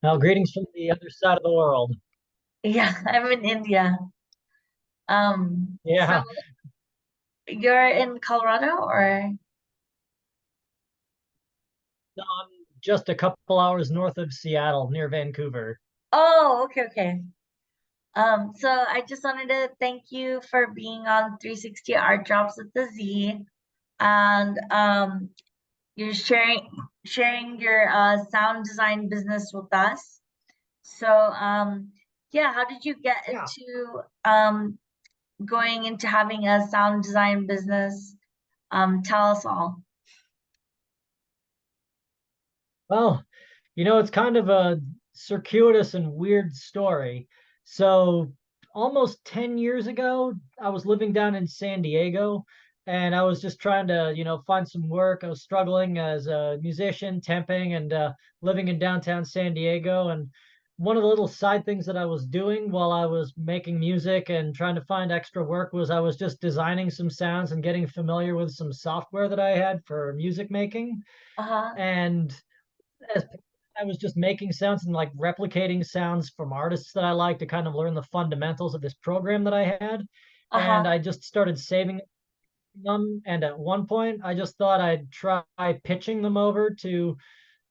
Now, greetings from the other side of the world. Yeah, I'm in India. So Yeah, you're in Colorado or? no, I'm just a couple hours north of Seattle, near Vancouver. Oh, okay, okay. So I just wanted to thank you for being on 360 Art Drops with the Z, and you're sharing your sound design business with us. So yeah, how did you get Yeah. into going into having a sound design business? Tell us all. Well, it's kind of a circuitous and weird story. So, almost 10 years ago, I was living down in San Diego and I was just trying to, find some work. I was struggling as a musician, temping, and living in downtown San Diego. And one of the little side things that I was doing while I was making music and trying to find extra work was I was just designing some sounds and getting familiar with some software that I had for music making. Uh-huh. And as I was just making sounds and like replicating sounds from artists that I like to kind of learn the fundamentals of this program that I had. And Uh-huh. I just started saving them. And at one point, I just thought I'd try pitching them over to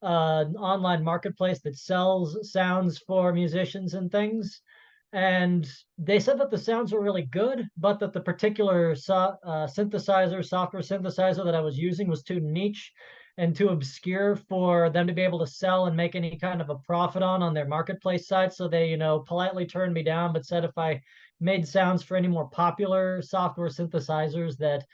an online marketplace that sells sounds for musicians and things. And they said that the sounds were really good, but that the particular software synthesizer that I was using was too niche and too obscure for them to be able to sell and make any kind of a profit on their marketplace site. So they, politely turned me down, but said if I made sounds for any more popular software synthesizers that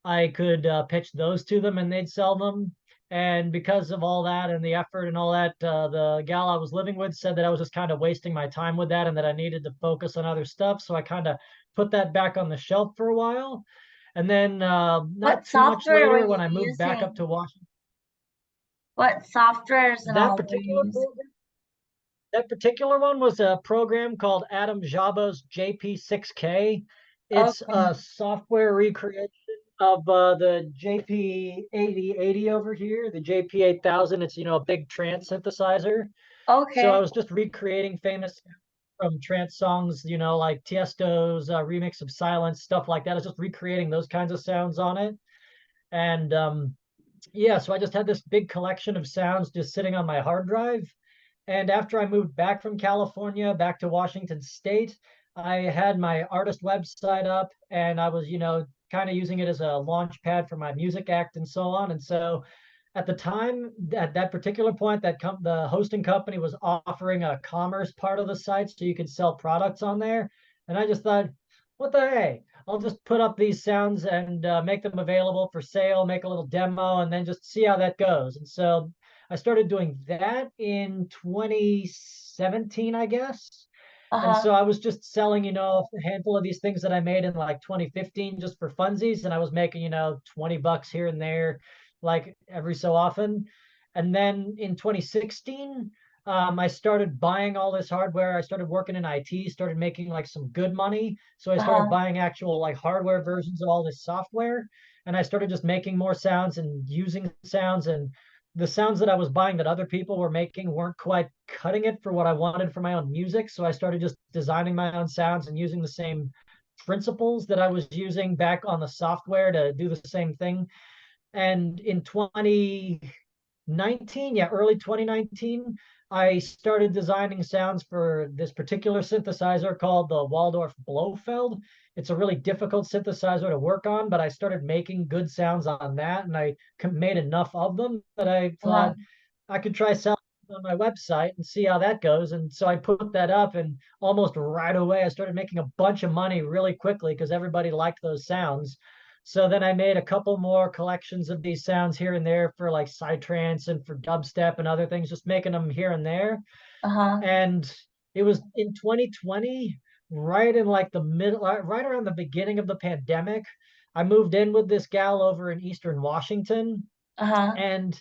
I could pitch those to them and they'd sell them. And because of all that and the effort and all that, the gal I was living with said that I was just kind of wasting my time with that and that I needed to focus on other stuff. So I kind of put that back on the shelf for a while. And then What not too much software were later, you when I moved back up using? to Washington, What softwares and that all were you particular using? program, that particular one was a program called Adam Jaba's JP6K. It's Okay. a software recreation of the JP8080 over here, the JP8000. It's, a big trance synthesizer. So I Okay. was just recreating famous from trance songs, like Tiesto's remix of Silence, stuff like that. I was just recreating those kinds of sounds on it. And yeah, so I just had this big collection of sounds just sitting on my hard drive. And after I moved back from California back to Washington State, I had my artist website up and I was, kind of using it as a launch pad for my music act and so on. And so at the time, at that particular point, the hosting company was offering a commerce part of the site so you could sell products on there. And I just thought, what the hey? I'll just put up these sounds and make them available for sale, make a little demo, and then just see how that goes. And so I started doing that in 2017, I guess. And Uh-huh. so I was just selling, a handful of these things that I made in like 2015 just for funsies. And I was making, $20 here and there, like every so often. And then in 2016, I started buying all this hardware. I started working in IT, started making like some good money. So I started Uh-huh. buying actual like hardware versions of all this software. And I started just making more sounds and using sounds. And the sounds that I was buying that other people were making weren't quite cutting it for what I wanted for my own music. So I started just designing my own sounds and using the same principles that I was using back on the software to do the same thing. And in 2019, yeah, early 2019, I started designing sounds for this particular synthesizer called the Waldorf Blofeld. It's a really difficult synthesizer to work on, but I started making good sounds on that, and I made enough of them that I Uh-huh. thought I could try selling on my website and see how that goes. And so I put that up, and almost right away, I started making a bunch of money really quickly because everybody liked those sounds. So then I made a couple more collections of these sounds here and there for like psytrance and for dubstep and other things, just making them here and there. Uh-huh. And it was in 2020, right in like the middle, right around the beginning of the pandemic. I moved in with this gal over in Eastern Washington, Uh-huh. and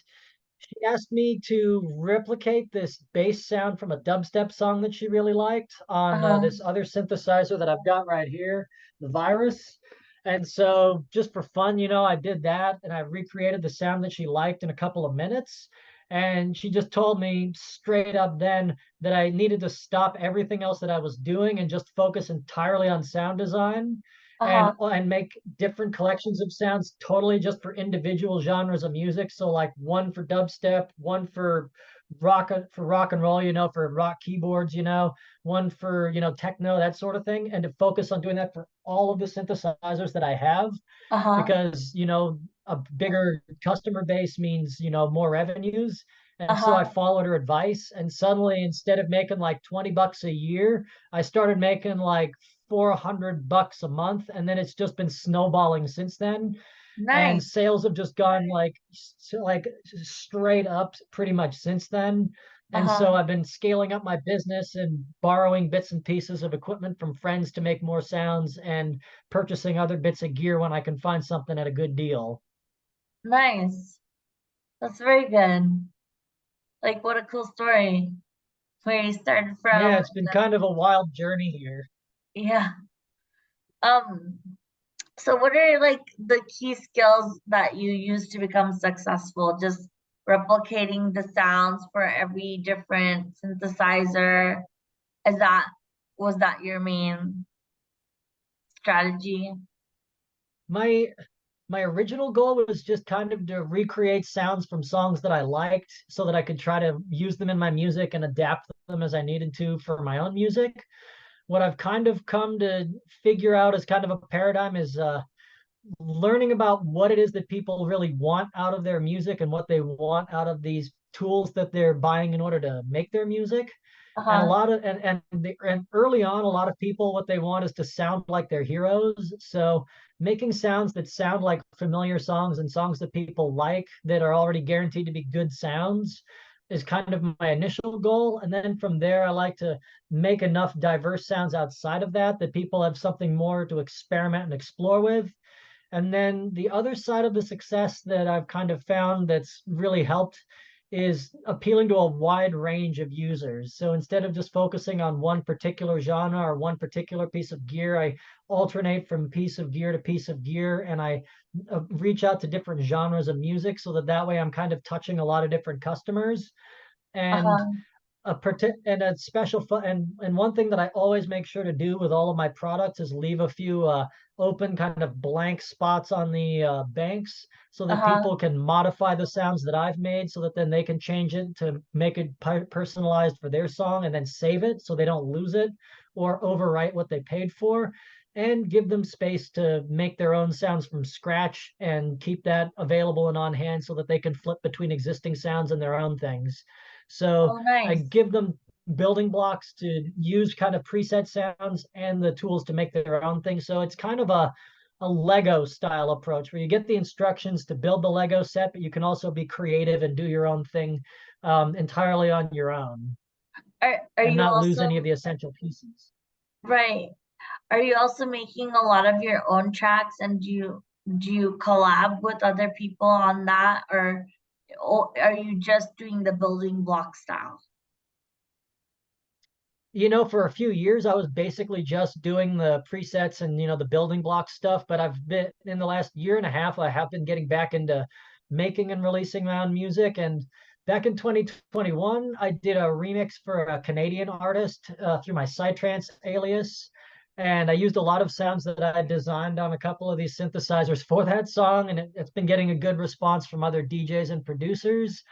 she asked me to replicate this bass sound from a dubstep song that she really liked on Uh-huh. this other synthesizer that I've got right here, the Virus. And so, just for fun, I did that and I recreated the sound that she liked in a couple of minutes. And she just told me straight up then that I needed to stop everything else that I was doing and just focus entirely on sound design Uh-huh. and make different collections of sounds totally just for individual genres of music. So like one for dubstep, one for rock and roll, for rock keyboards, one for, techno, that sort of thing, and to focus on doing that for all of the synthesizers that I have Uh-huh. because a bigger customer base means more revenues. And so I Uh-huh. followed her advice, and suddenly instead of making like 20 bucks a year, I started making like 400 bucks a month, and then it's just been snowballing since then. And Nice. sales have just gone like straight up pretty much since then. And so Uh-huh. I've been scaling up my business and borrowing bits and pieces of equipment from friends to make more sounds and purchasing other bits of gear when I can find something at a good deal. Nice. That's very good. Like, what a cool story. Where you started Yeah, from. it's been kind of a wild journey here. Yeah. Um, so what are like the key skills that you use to become successful? Just replicating the sounds for every different synthesizer. Is that was that your main strategy? My my original goal was just kind of to recreate sounds from songs that I liked so that I could try to use them in my music and adapt them as I needed to for my own music. What I've kind of come to figure out as kind of a paradigm is learning about what it is that people really want out of their music and what they want out of these tools that they're buying in order to make their music. And a Uh-huh. lot of and early on, a lot of people what they want is to sound like their heroes. So making sounds that sound like familiar songs and songs that people like that are already guaranteed to be good sounds is kind of my initial goal. And then from there, I like to make enough diverse sounds outside of that that people have something more to experiment and explore with. And then the other side of the success that I've kind of found that's really helped is appealing to a wide range of users. So instead of just focusing on one particular genre or one particular piece of gear, I alternate from piece of gear to piece of gear and I reach out to different genres of music so that way I'm kind of touching a lot of different customers. And Uh-huh. a special and one thing that I always make sure to do with all of my products is leave a few open kind of blank spots on the banks so that Uh-huh. people can modify the sounds that I've made so that then they can change it to make it personalized for their song and then save it so they don't lose it or overwrite what they paid for and give them space to make their own sounds from scratch and keep that available and on hand so that they can flip between existing sounds and their own things. So Oh, I nice. give them building blocks to use kind of preset sounds and the tools to make their own thing. So it's kind of a Lego style approach where you get the instructions to build the Lego set, but you can also be creative and do your own thing entirely on your own Are and you not lose also any of the essential pieces. right? Are you also making a lot of your own tracks and do you collab with other people on that or are you just doing the building block style? For a few years, I was basically just doing the presets and, the building block stuff. But I've been in the last year and a half, I have been getting back into making and releasing my own music. And back in 2021, I did a remix for a Canadian artist through my Psytrance alias. And I used a lot of sounds that I designed on a couple of these synthesizers for that song. And it's been getting a good response from other DJs and producers.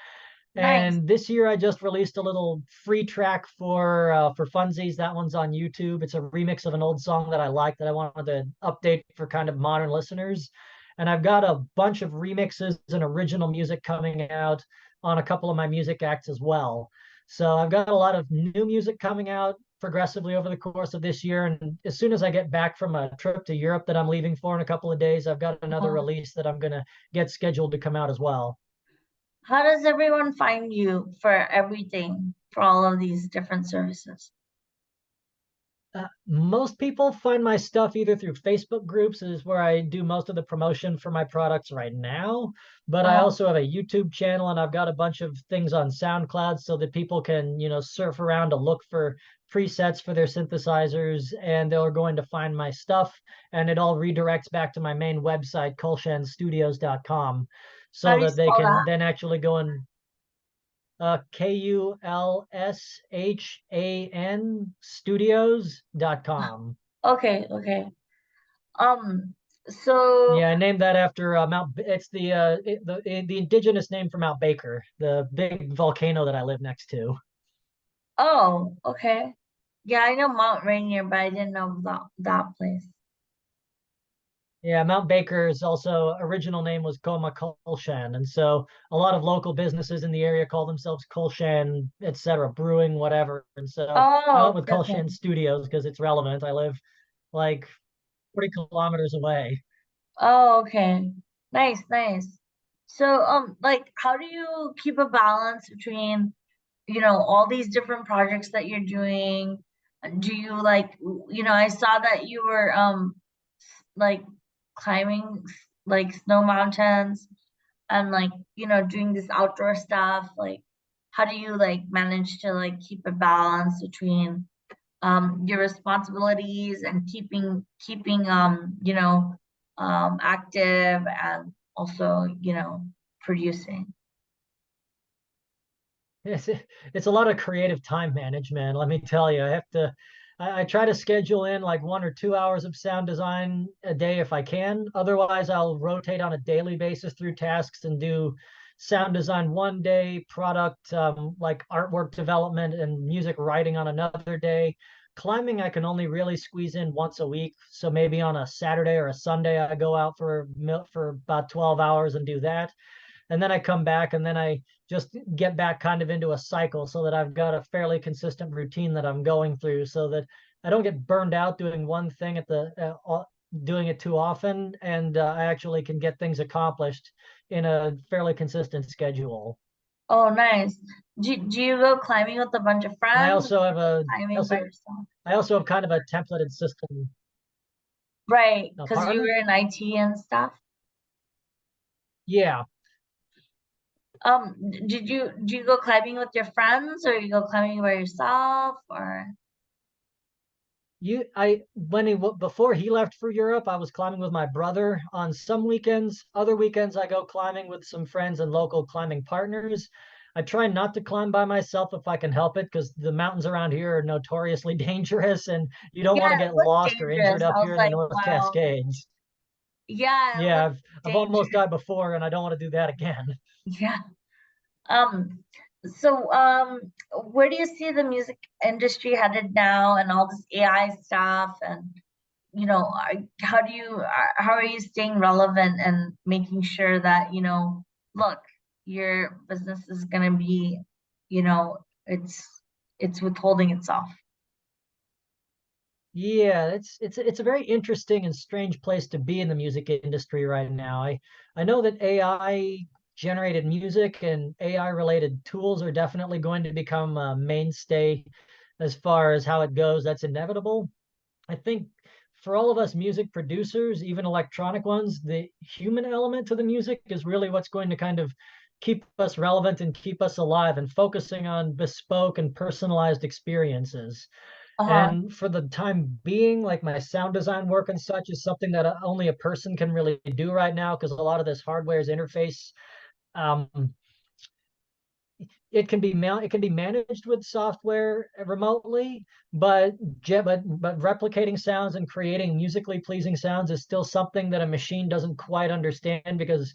Nice. And this year I just released a little free track for funsies. That one's on YouTube. It's a remix of an old song that I like that I wanted to update for kind of modern listeners. And I've got a bunch of remixes and original music coming out on a couple of my music acts as well. So I've got a lot of new music coming out progressively over the course of this year. And as soon as I get back from a trip to Europe that I'm leaving for in a couple of days, I've got another Uh, release that I'm going to get scheduled to come out as well. how does everyone find you for everything, for all of these different services? Most people find my stuff either through Facebook groups, is where I do most of the promotion for my products right now. But I Uh, also have a YouTube channel and I've got a bunch of things on SoundCloud so that people can, surf around to look for presets for their synthesizers and they're going to find my stuff. And it all redirects back to my main website, kulshanstudios.com, how so do you that they spell can that? then actually go and KULSHAN studios.com. Okay, okay. Um, so Yeah, I named that after It's the indigenous name for Mount Baker, the big volcano that I live next to. oh, okay. Yeah, I know Mount Rainier, but I didn't know that place. Yeah, Mount Baker's also original name was Coma Colshan, and so a lot of local businesses in the area call themselves Colshan, etc., brewing, whatever. And so I Oh, went with okay, okay. Colshan Studios because it's relevant. I live like 40 kilometers away. Oh, okay. Nice, nice. So, like, how do you keep a balance between, all these different projects that you're doing? Do you like, I saw that you were, like climbing like snow mountains and like, doing this outdoor stuff. Like, how do you like manage to like keep a balance between your responsibilities and keeping active and also producing. It's it's a lot of creative time management. Let me tell you, I try to schedule in like 1 or 2 hours of sound design a day if I can. Otherwise, I'll rotate on a daily basis through tasks and do sound design one day, product like artwork development and music writing on another day. Climbing, I can only really squeeze in once a week. So maybe on a Saturday or a Sunday, I go out for about 12 hours and do that, and then I come back and then I just get back kind of into a cycle so that I've got a fairly consistent routine that I'm going through so that I don't get burned out doing one thing doing it too often, and I actually can get things accomplished in a fairly consistent schedule. Oh, nice. Do you go climbing with a bunch of And friends or climbing by yourself? I also have kind of a templated system. Right, because you Pardon? were in IT and stuff. Yeah, Do you go climbing with your friends or you go climbing by yourself or You, I when he before he left for Europe, I was climbing with my brother on some weekends. Other weekends, I go climbing with some friends and local climbing partners. I try not to climb by myself if I can help it, because the mountains around here are notoriously dangerous, and you don't want yeah, to it get looked lost or injured dangerous. up I was here in the like, North wow. Cascades. Yeah, it Yeah, looked I've almost dangerous. died before, and I don't want to do that again. Yeah. Um, where do you see the music industry headed now and all this AI stuff? And, how are you staying relevant and making sure that, look, your business is going to be, you know, it's, it's withholding itself. Yeah, it's a very interesting and strange place to be in the music industry right now. I know that AI generated music and AI related tools are definitely going to become a mainstay as far as how it goes. That's inevitable. I think for all of us music producers, even electronic ones, the human element to the music is really what's going to kind of keep us relevant and keep us alive, and focusing on bespoke and personalized experiences. Uh-huh. And for the time being, like my sound design work and such is something that only a person can really do right now, because a lot of this hardware is interface. Um, it can be managed with software remotely, but but replicating sounds and creating musically pleasing sounds is still something that a machine doesn't quite understand, because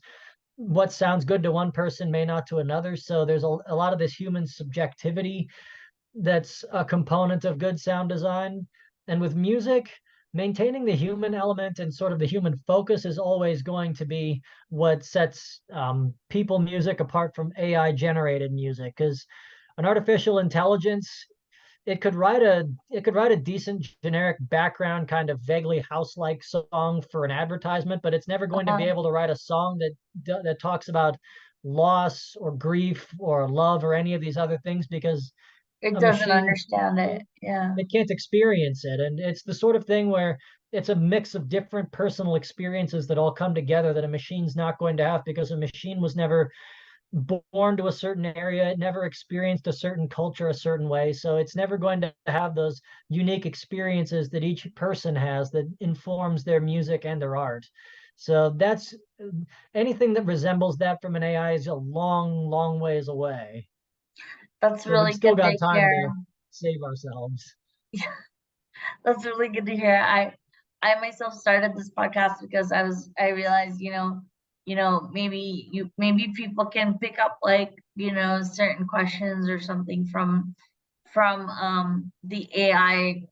what sounds good to one person may not to another. So there's a lot of this human subjectivity that's a component of good sound design. And with music, maintaining the human element and sort of the human focus is always going to be what sets people music apart from AI generated music. Because an artificial intelligence, it could write a decent generic background kind of vaguely house-like song for an advertisement, but it's never going to be Uh-huh. able to write a song that talks about loss or grief or love or any of these other things, because It a doesn't machine, understand it. Yeah. it can't experience it. And it's the sort of thing where it's a mix of different personal experiences that all come together that a machine's not going to have, because a machine was never born to a certain area. It never experienced a certain culture a certain way. So it's never going to have those unique experiences that each person has that informs their music and their art. So anything that resembles that from an AI is a long, long ways away. That's So we've really still good to got time hear. to save ourselves. That's really good to hear. I myself started this podcast because I realized, maybe people can pick up like, certain questions or something from the AI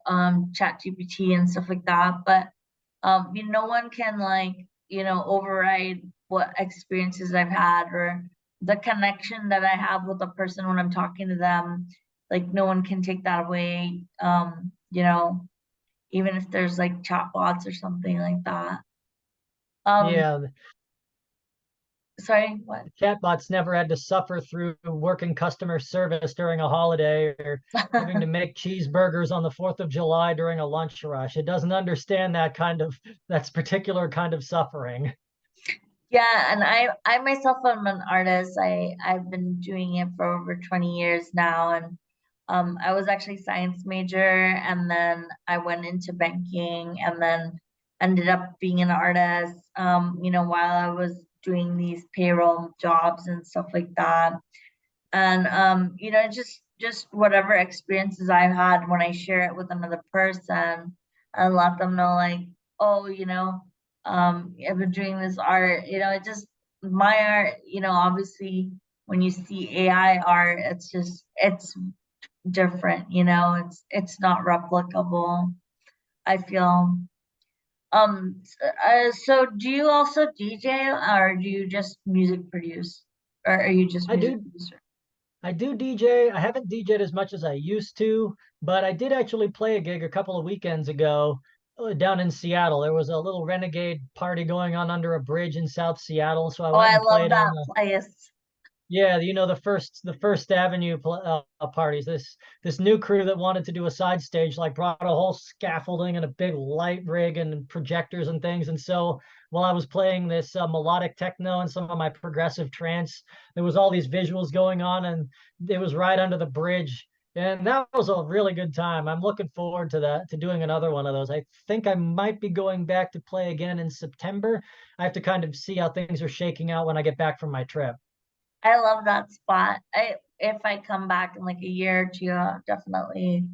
chat GPT and stuff like that. But no one can like, override what experiences I've had or the connection that I have with a person when I'm talking to them. Like no one can take that away. Even if there's like chatbots or something like that. Um, Yeah, sorry, what? the chatbots never had to suffer through working customer service during a holiday or having to make cheeseburgers on the 4th of July during a lunch rush. It doesn't understand that particular kind of suffering. Yeah, and I myself am an artist. I've been doing it for over 20 years now, and I was actually science major, and then I went into banking, and then ended up being an artist. While I was doing these payroll jobs and stuff like that. And just whatever experiences I've had when I share it with another person and let them know like, oh, I've been doing this art, it just my art, obviously when you see AI art, it's different, it's not replicable, I feel. So do you also DJ or do you just music produce? Or are you just I music do producer? I do DJ. I haven't DJed as much as I used to, but I did actually play a gig a couple of weekends ago down in Seattle. There was a little renegade party going on under a bridge in South Seattle, so I Oh, went I and love played on that place. yeah, the First Avenue parties. This new crew that wanted to do a side stage like brought a whole scaffolding and a big light rig and projectors and things. And so while I was playing this melodic techno and some of my progressive trance, there was all these visuals going on, and it was right under the bridge. And that was a really good time. I'm looking forward to that, to doing another one of those. I think I might be going back to play again in September. I have to kind of see how things are shaking out when I get back from my trip. I love that spot. If I come back in like a year or two, definitely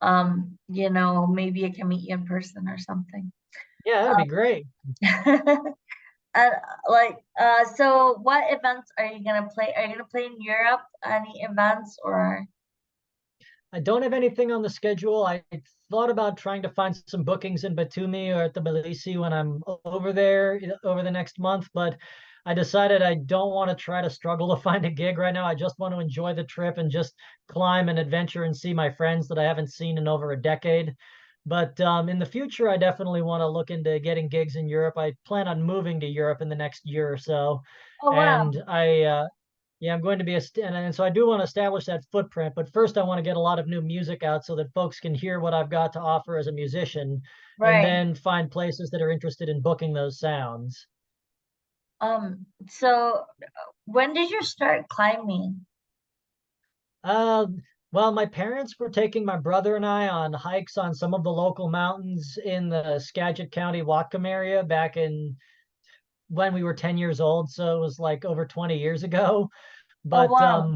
maybe I can meet you in person or something. Yeah, that'd be Um great. and like so what events are you gonna play? Are you gonna play in Europe? Any events or I don't have anything on the schedule. I thought about trying to find some bookings in Batumi or at the Tbilisi when I'm over there over the next month, but I decided I don't want to try to struggle to find a gig right now. I just want to enjoy the trip and just climb and adventure and see my friends that I haven't seen in over a decade. But in the future, I definitely want to look into getting gigs in Europe. I plan on moving to Europe in the next year or so, oh wow. and yeah, I'm going to be and so I do want to establish that footprint, but first I want to get a lot of new music out so that folks can hear what I've got to offer as a musician, and Right. then find places that are interested in booking those sounds. So when did you start climbing? Uh, well, my parents were taking my brother and I on hikes on some of the local mountains in the Skagit County Whatcom area back in when we were 10 years old, so it was like over 20 years ago. Oh But wow.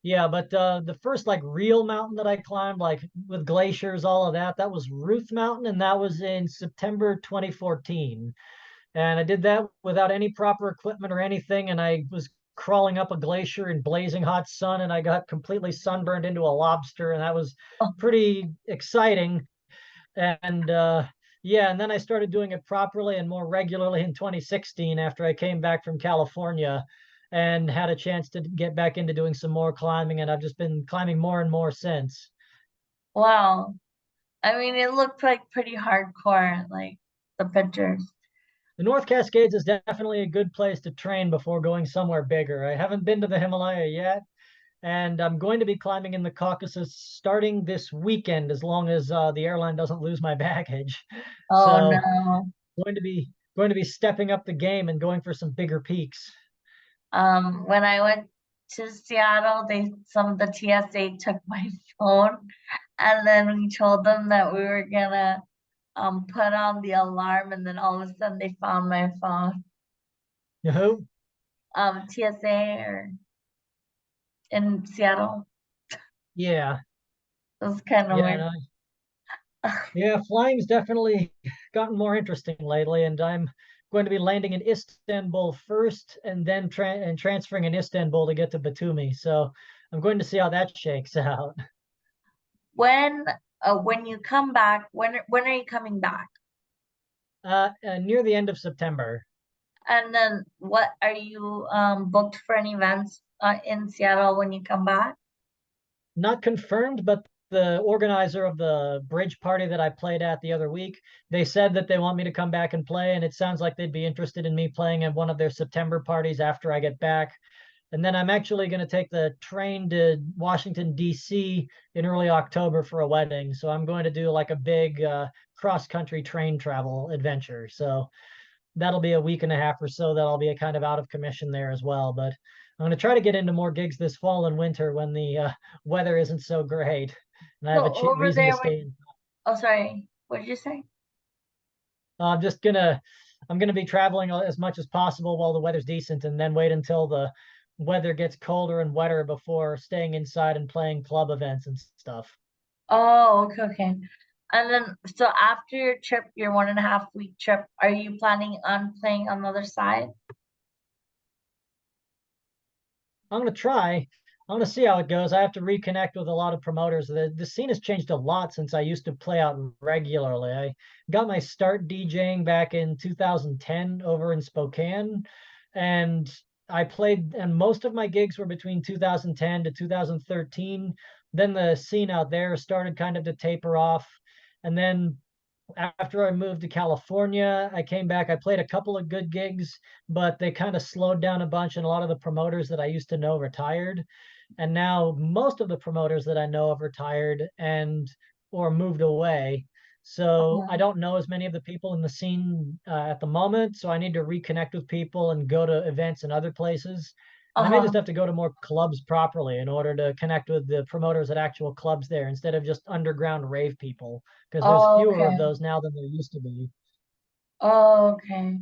yeah, but the first like real mountain that I climbed, like with glaciers, all of that, that was Ruth Mountain, and that was in September 2014. And I did that without any proper equipment or anything, and I was crawling up a glacier in blazing hot sun, and I got completely sunburned into a lobster, and that was Oh, pretty exciting. And yeah, and then I started doing it properly and more regularly in 2016 after I came back from California and had a chance to get back into doing some more climbing. And I've just been climbing more and more since. wow. I mean, it looked like pretty hardcore, like the pictures. The North Cascades is definitely a good place to train before going somewhere bigger. I haven't been to the Himalaya yet, and I'm going to be climbing in the Caucasus starting this weekend, as long as the airline doesn't lose my baggage. Oh So no. going to be stepping up the game and going for some bigger peaks. When I went to Seattle, some of the TSA took my phone, and then we told them that we were gonna put on the alarm, and then all of a sudden they found my phone. You know, TSA or in Seattle? Yeah, That's kind of yeah, weird. no, yeah. Flying's definitely gotten more interesting lately, and I'm going to be landing in Istanbul first, and then transferring in Istanbul to get to Batumi. So I'm going to see how that shakes out. When when you come back, when are you coming back? Near the end of September. And then what are you booked for any events in Seattle when you come back? Not confirmed, but the organizer of the bridge party that I played at the other week, they said that they want me to come back and play, and it sounds like they'd be interested in me playing at one of their September parties after I get back. And then I'm actually going to take the train to Washington, D.C. in early October for a wedding. So I'm going to do like a big cross-country train travel adventure. So that'll be a week and a half or so that I'll be a kind of out of commission there as well. But I'm going to try to get into more gigs this fall and winter when the weather isn't so great and I So have a over reason to there stay when, in. oh, sorry, what did you say? I'm just gonna I'm gonna be traveling as much as possible while the weather's decent, and then wait until the weather gets colder and wetter before staying inside and playing club events and stuff. Oh, okay, okay. And then, so after your trip, your 1.5 week trip, are you planning on playing on the other side? I'm gonna try. I'm gonna see how it goes. I have to reconnect with a lot of promoters. The scene has changed a lot since I used to play out regularly. I got my start DJing back in 2010 over in Spokane, and I played, and most of my gigs were between 2010 to 2013. Then the scene out there started kind of to taper off, and then after I moved to California, I came back. I played a couple of good gigs, but they kind of slowed down a bunch, and a lot of the promoters that I used to know retired. And now most of the promoters that I know have retired and or moved away. So I Uh-huh. don't know as many of the people in the scene at the moment. So I need to reconnect with people and go to events in other places. And I may Uh-huh. just have to go to more clubs properly in order to connect with the promoters at actual clubs there instead of just underground rave people, because there's Oh, fewer of okay. those now than there used to be. Oh, okay.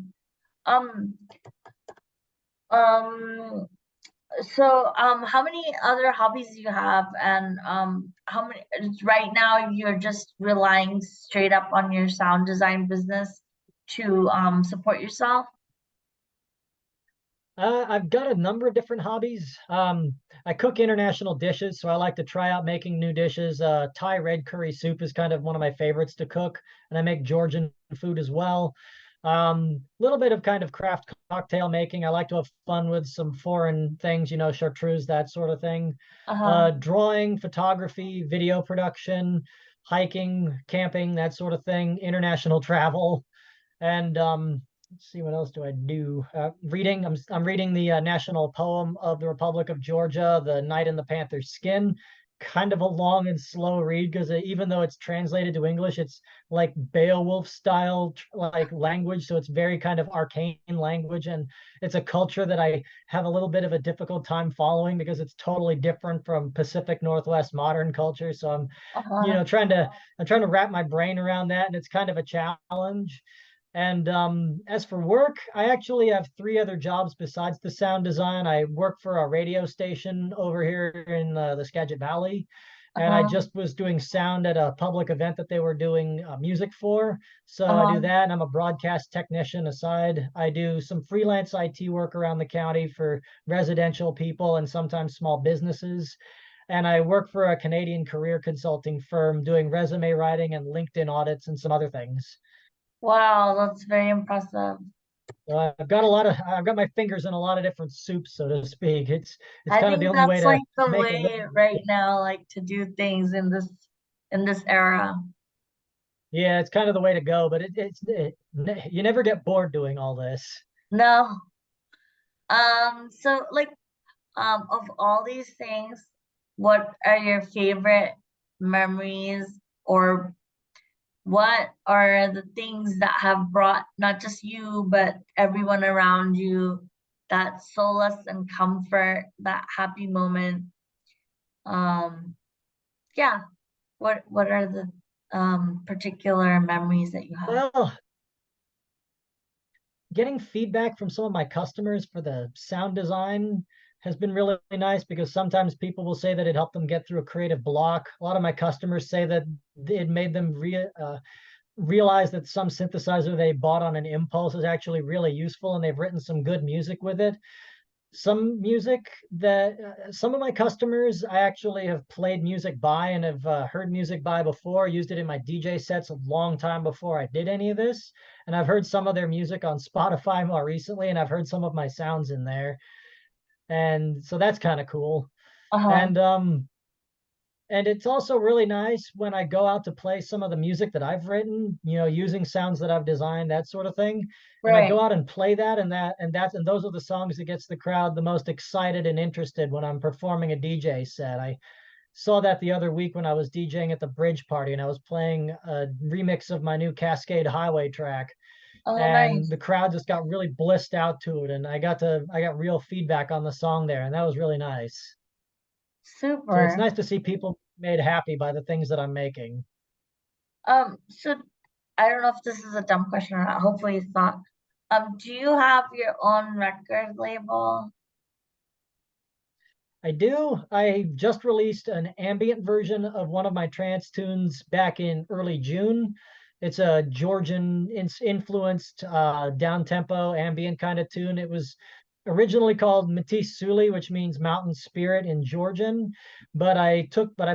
Um, um, so, how many other hobbies do you have, and how many right now you're just relying straight up on your sound design business to support yourself? I've got a number of different hobbies. I cook international dishes, so I like to try out making new dishes. Thai red curry soup is kind of one of my favorites to cook, and I make Georgian food as well. Little bit of kind of craft cocktail making. I like to have fun with some foreign things, chartreuse, that sort of thing. Uh-huh. Drawing, photography, video production, hiking, camping, that sort of thing. International travel. And let's see, what else do I do? Reading. I'm reading the national poem of the Republic of Georgia, "The Knight in the Panther's Skin." Kind of a long and slow read because even though it's translated to English, it's like Beowulf style like language, so it's very kind of arcane language, and it's a culture that I have a little bit of a difficult time following because it's totally different from Pacific Northwest modern culture. So Uh-huh. I'm trying to wrap my brain around that, and it's kind of a challenge. And as for work, I actually have three other jobs besides the sound design. I work for a radio station over here in the Skagit Valley, and I Uh-huh. just was doing sound at a public event that they were doing music for. So I Uh-huh. do that, and I'm a broadcast technician aside. I do some freelance IT work around the county for residential people and sometimes small businesses. And I work for a Canadian career consulting firm doing resume writing and LinkedIn audits and some other things. Wow, that's very impressive. I've got my fingers in a lot of different soups, so to speak. It's I kind of the think only way that's to like the make a way living. right now, like to do things in this era. Yeah, it's kind of the way to go, but you never get bored doing all this. No. So like of all these things, what are your favorite memories, or what are the things that have brought not just you but everyone around you that solace and comfort, that happy moment? Um, yeah. What are the particular memories that you have? Well, getting feedback from some of my customers for the sound design has been really nice because sometimes people will say that it helped them get through a creative block. A lot of my customers say that it made them realize that some synthesizer they bought on an impulse is actually really useful, and they've written some good music with it. Some music that some of my customers I actually have played music by and have heard music by before, used it in my DJ sets a long time before I did any of this. And I've heard some of their music on Spotify more recently, and I've heard some of my sounds in there. And so that's kind of cool. Uh-huh. And it's also really nice when I go out to play some of the music that I've written, using sounds that I've designed, that sort of thing. And I Right. go out and play that and those are the songs that gets the crowd the most excited and interested when I'm performing a DJ set. I saw that the other week when I was DJing at the Bridge Party and I was playing a remix of my new Cascade Highway track. Oh, And nice. the crowd just got really blissed out to it. And I got real feedback on the song there, and that was really nice. So it's Super. nice to see people made happy by the things that I'm making. So I don't know if this is a dumb question or not. Hopefully it's not. Do you have your own record label? I do. I just released an ambient version of one of my trance tunes back in early June. It's a Georgian influenced down tempo ambient kind of tune. It was originally called Matisse Suli, which means mountain spirit in Georgian. But I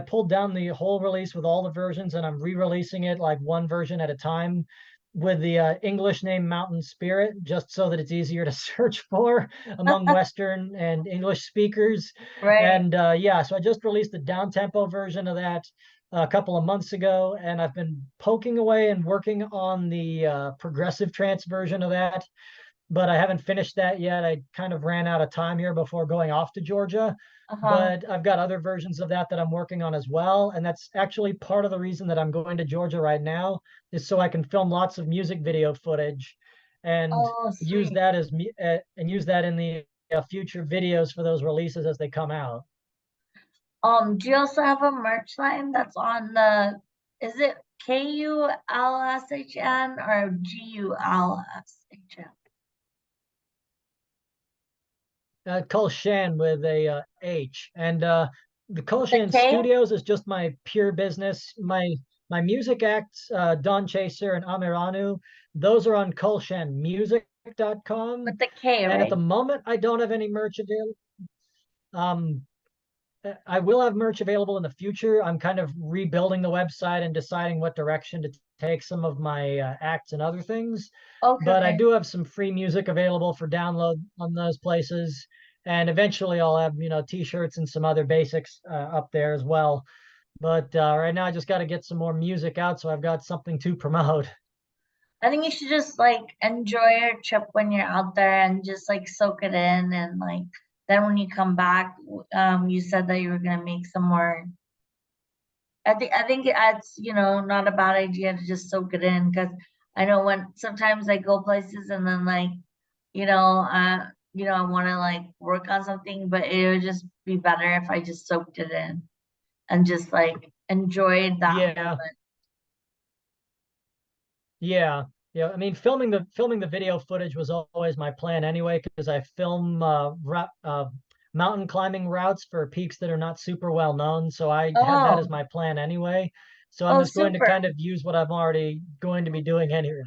pulled down the whole release with all the versions, and I'm re-releasing it like one version at a time with the English name Mountain Spirit, just so that it's easier to search for among Western and English speakers. Right. And yeah, so I just released the down tempo version of that a couple of months ago, and I've been poking away and working on the progressive trance version of that, but I haven't finished that yet. I kind of ran out of time here before going off to Georgia, Uh-huh. but I've got other versions of that that I'm working on as well. And that's actually part of the reason that I'm going to Georgia right now, is so I can film lots of music video footage and Oh, use sweet. that and use that in the future videos for those releases as they come out. Do you also have a merch line that's on is it KULSHN or GULSHN? Kulshan with a H, and the With the Kulshan K? Studios is just my pure business. My music acts, Don Chaser and Amiranu, those are on KulshanMusic.com. With the K, And at right? the moment, I don't have any merch available. Um, I will have merch available in the future. I'm kind of rebuilding the website and deciding what direction to take some of my acts and other things. Okay, But I okay. do have some free music available for download on those places. And eventually I'll have, t-shirts and some other basics up there as well. But right now I just got to get some more music out so I've got something to promote. I think you should just like enjoy your trip when you're out there and just like soak it in and like then when you come back, you said that you were gonna make some more. I think it's not a bad idea to just soak it in because I know when sometimes I go places and then like I want to like work on something, but it would just be better if I just soaked it in and just like enjoyed that Yeah. moment. Yeah, yeah. I mean, filming the video footage was always my plan anyway, because I film mountain climbing routes for peaks that are not super well known. So I had that as Oh, my plan anyway. So I'm oh, just going to super. kind of use what I'm already going to be doing anyway.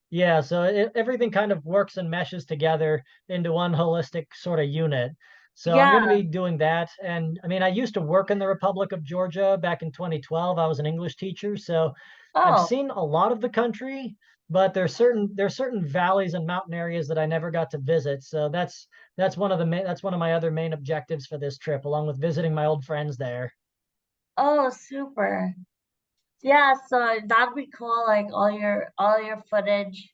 Yeah, so everything kind of works and meshes together into one holistic sort of unit. So I'm going to Yeah. be doing that. And I mean, I used to work in the Republic of Georgia back in 2012. I was an English teacher, so I've Oh, seen a lot of the country, but there's certain valleys and mountain areas that I never got to visit. So that's one of my other main objectives for this trip, along with visiting my old friends there. oh, super. Yeah, so that'd be cool, like all your footage,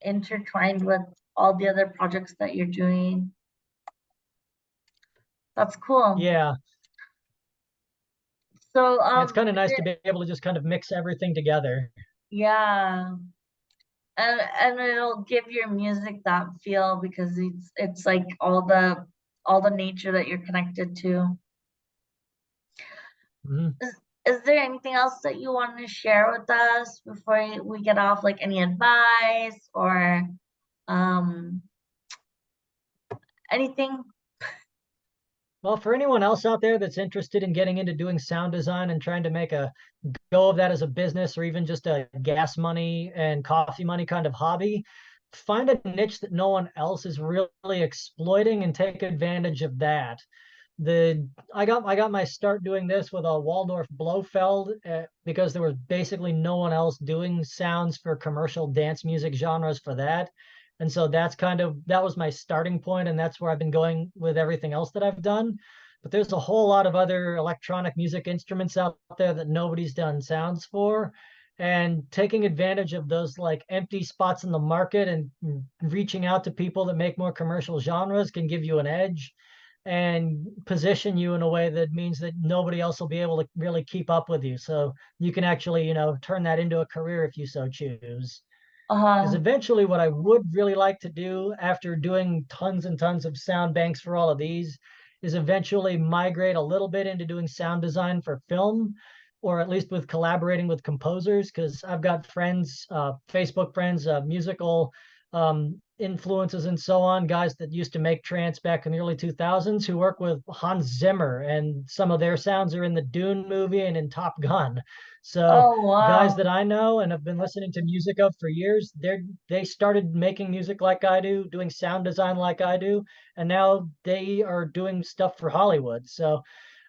intertwined with all the other projects that you're doing. That's cool. Yeah, So, yeah, it's kind of nice to be able to just kind of mix everything together. yeah, and it'll give your music that feel because it's like all the nature that you're connected to. Mhm. Is there anything else that you want to share with us before we get off? Like any advice or um anything? Well, for anyone else out there that's interested in getting into doing sound design and trying to make a go of that as a business or even just a gas money and coffee money kind of hobby, find a niche that no one else is really exploiting and take advantage of that. The I got my start doing this with a Waldorf Blofeld because there was basically no one else doing sounds for commercial dance music genres for that. And so that was my starting point, and that's where I've been going with everything else that I've done. But there's a whole lot of other electronic music instruments out there that nobody's done sounds for. And taking advantage of those like empty spots in the market and reaching out to people that make more commercial genres can give you an edge and position you in a way that means that nobody else will be able to really keep up with you. So you can actually, turn that into a career if you so choose. Because Uh, eventually, what I would really like to do after doing tons and tons of sound banks for all of these is eventually migrate a little bit into doing sound design for film, or at least with collaborating with composers. Because I've got friends, Facebook friends, musical influences, and so on, guys that used to make trance back in the early 2000s who work with Hans Zimmer, and some of their sounds are in the Dune movie and in Top Gun. So oh guys wow. that I know and have been listening to music of for years, they started making music like I do, doing sound design like I do, and now they are doing stuff for Hollywood. So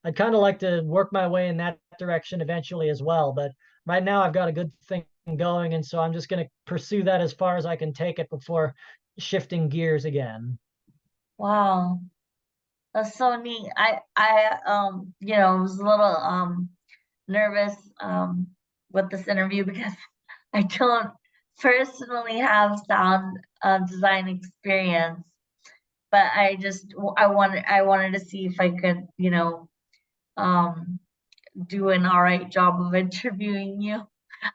I'd kind of like to work my way in that direction eventually as well. But right now I've got a good thing going, and so I'm just going to pursue that as far as I can take it before shifting gears again. Wow. That's so neat. Was a little nervous with this interview because I don't personally have sound design experience, but I wanted to see if I could, um do an all right job of interviewing you.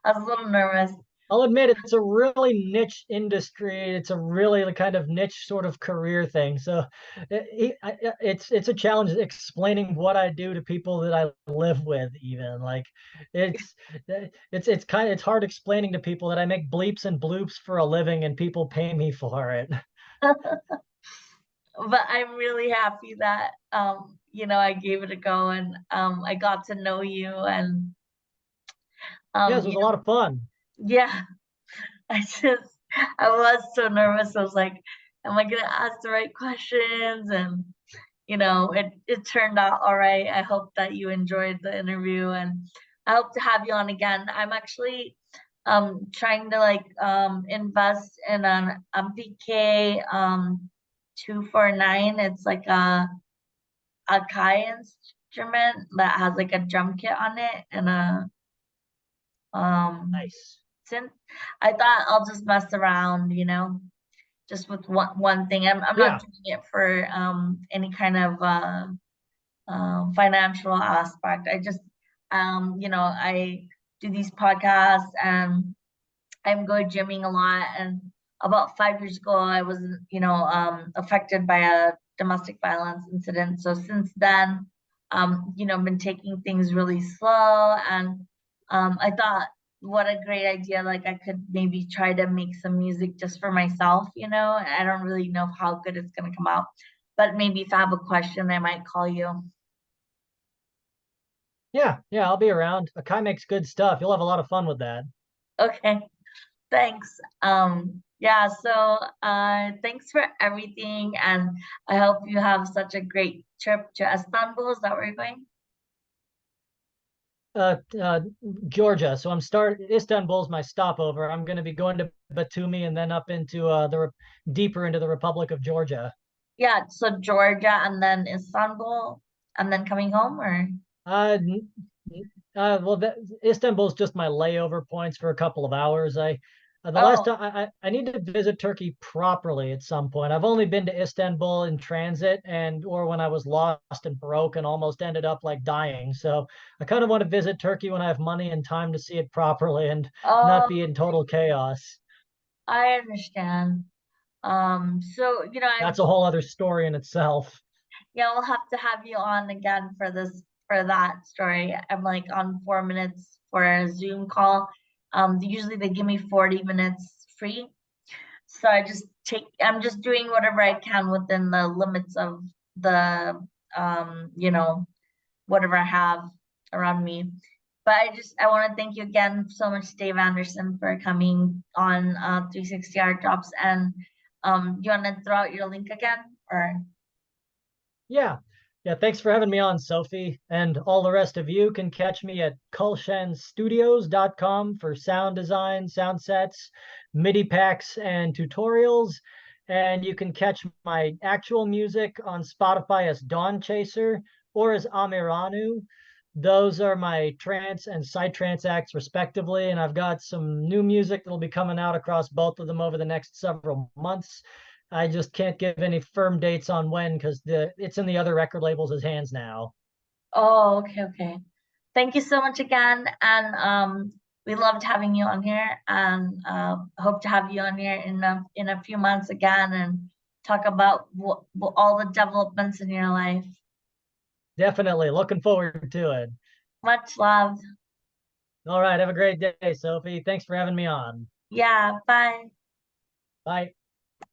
I was a little nervous. I'll admit it's a really niche industry. It's a really kind of niche sort of career thing. So it's a challenge explaining what I do to people that I live with. Even like it's it's hard explaining to people that I make bleeps and bloops for a living and people pay me for it. But I'm really happy that I gave it a go and I got to know you and Yes, um it was you a lot of fun. yeah, I just I was so nervous. I was like, am I gonna ask the right questions? And it turned out all right. I hope that you enjoyed the interview and I hope to have you on again. I'm actually trying to like invest in an MPK 249. It's like a Kai instrument that has like a drum kit on it and a um Nice. synth. I thought I'll just mess around, just with one thing. I'm not Yeah. doing it for any kind of financial aspect. I just I do these podcasts and I'm going gymming a lot. And about 5 years ago, I was affected by a domestic violence incident. So since then, been taking things really slow. And I thought, what a great idea! Like I could maybe try to make some music just for myself. I don't really know how good it's gonna come out, but maybe if I have a question, I might call you. Yeah. Yeah. I'll be around. Akai makes good stuff. You'll have a lot of fun with that. Okay. Thanks. Yeah, so thanks for everything and I hope you have such a great trip to Istanbul. Is that where you're going? uh, uh, Georgia. So Istanbul's my stopover. I'm going to be going to Batumi and then up into deeper into the Republic of Georgia. Yeah, so Georgia and then Istanbul and then coming home or Uh, well, Istanbul's just my layover points for a couple of hours. The last oh time I need to visit Turkey properly at some point. I've only been to Istanbul in transit and or when I was lost and broke and almost ended up like dying. So I kind of want to visit Turkey when I have money and time to see it properly and not oh be in total chaos. I understand. So That's a whole other story in itself. yeah, we'll have to have you on again for that story. I'm like on 4 minutes for a Zoom call. Usually they give me 40 minutes free. So I'm just doing whatever I can within the limits of the you know, whatever I have around me. But I want to thank you again so much, Dave Anderson, for coming on 360 Art Drops. And you want to throw out your link again, or? Yeah. Yeah, thanks for having me on, Sophie. And all the rest of you can catch me at kulshanstudios.com for sound design, sound sets, MIDI packs, and tutorials. And you can catch my actual music on Spotify as Dawn Chaser or as Amiranu. Those are my trance and psytrance acts, respectively. And I've got some new music that'll be coming out across both of them over the next several months. I just can't give any firm dates on when because it's in the other record labels' hands now. Oh, okay, okay. Thank you so much again, and we loved having you on here, and hope to have you on here in a few months again, and talk about all the developments in your life. Definitely looking forward to it. Much love. All right, have a great day, Sophie. Thanks for having me on. Yeah, bye. Bye.